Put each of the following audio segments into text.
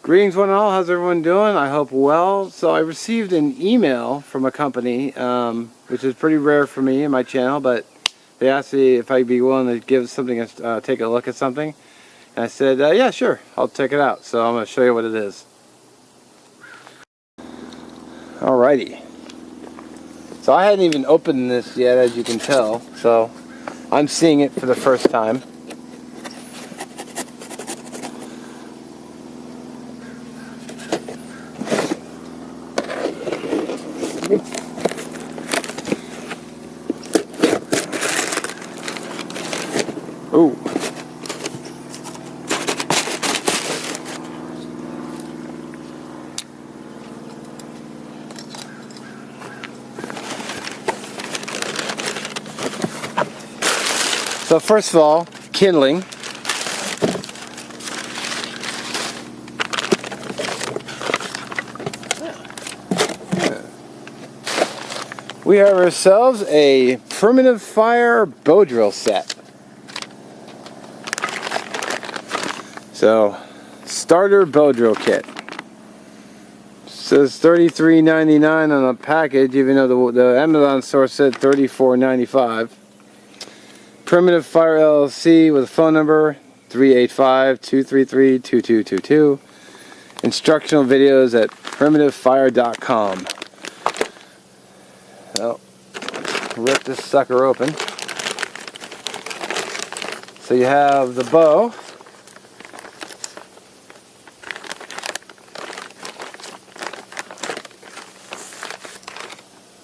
Greetings one and all, how's everyone doing? I hope well. So I received an email from a company, which is pretty rare for me in my channel, but they asked me if I'd be willing to give something, take a look at something. And I said, yeah, sure, I'll check it out. So I'm going to show you what it is. Alrighty. So I hadn't even opened this yet, as you can tell. So I'm seeing it for the first time. Ooh. So first of all, kindling. We have ourselves a primitive fire bow drill set. So, starter bow drill kit. It says $33.99 on the package, even though the Amazon store said $34.95. Primitive Fire LLC with a phone number 385-233-2222. Instructional videos at primitivefire.com. So, rip this sucker open. So you have the bow.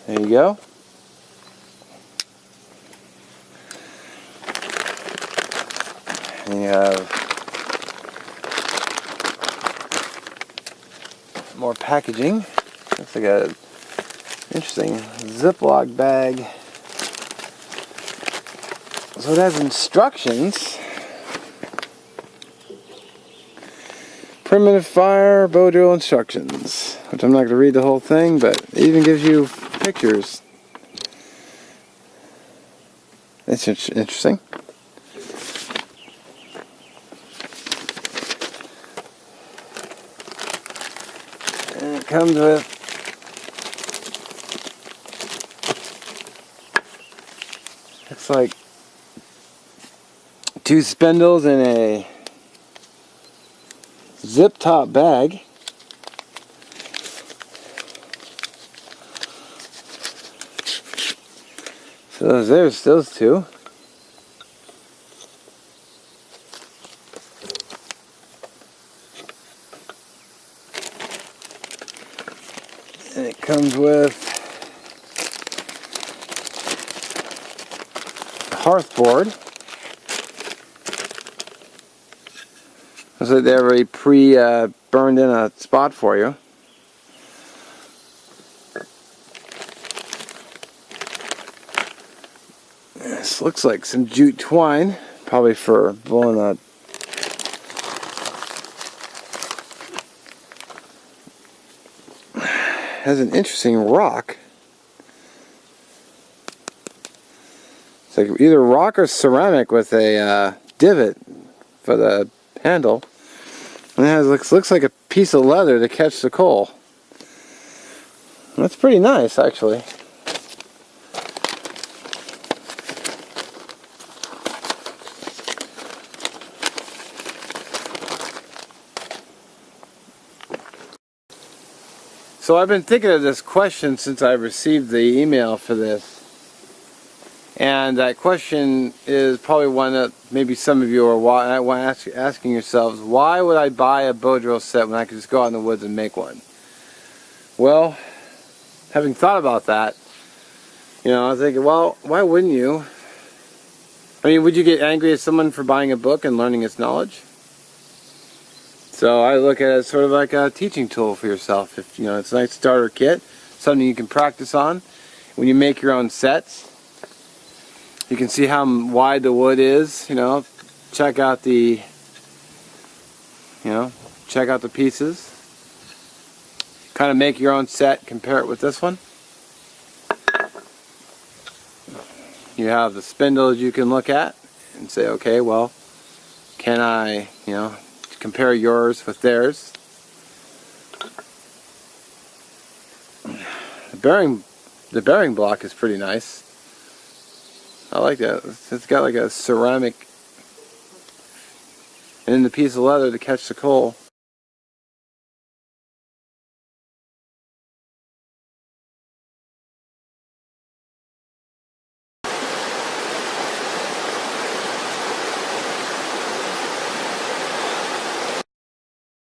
There you go. And you have more packaging. Looks like a interesting Ziploc bag. So it has instructions. Primitive fire bow drill instructions, which I'm not going to read the whole thing, but it even gives you pictures. That's interesting. And it comes with looks like 2 spindles in a zip top bag. So there's those 2. And it comes with a hearth board. Looks like they already burned in a spot for you. This looks like some jute twine, probably for blowing a has an interesting rock. It's like either rock or ceramic with a divot for the handle. And it has looks like a piece of leather to catch the coal. That's pretty nice, actually. So I've been thinking of this question since I received the email for this. And that question is probably one that maybe some of you are asking yourselves, why would I buy a bow drill set when I could just go out in the woods and make one? Well, having thought about that, I was thinking, well, why wouldn't you? I mean, would you get angry at someone for buying a book and learning its knowledge? So I look at it as sort of like a teaching tool for yourself. If it's a nice starter kit, something you can practice on. When you make your own sets, you can see how wide the wood is. Check out the pieces. Kind of make your own set. Compare it with this one. You have the spindles you can look at and say, okay, well, can I, compare yours with theirs? The bearing block is pretty nice. I like that. It's got like a ceramic and then the piece of leather to catch the coal.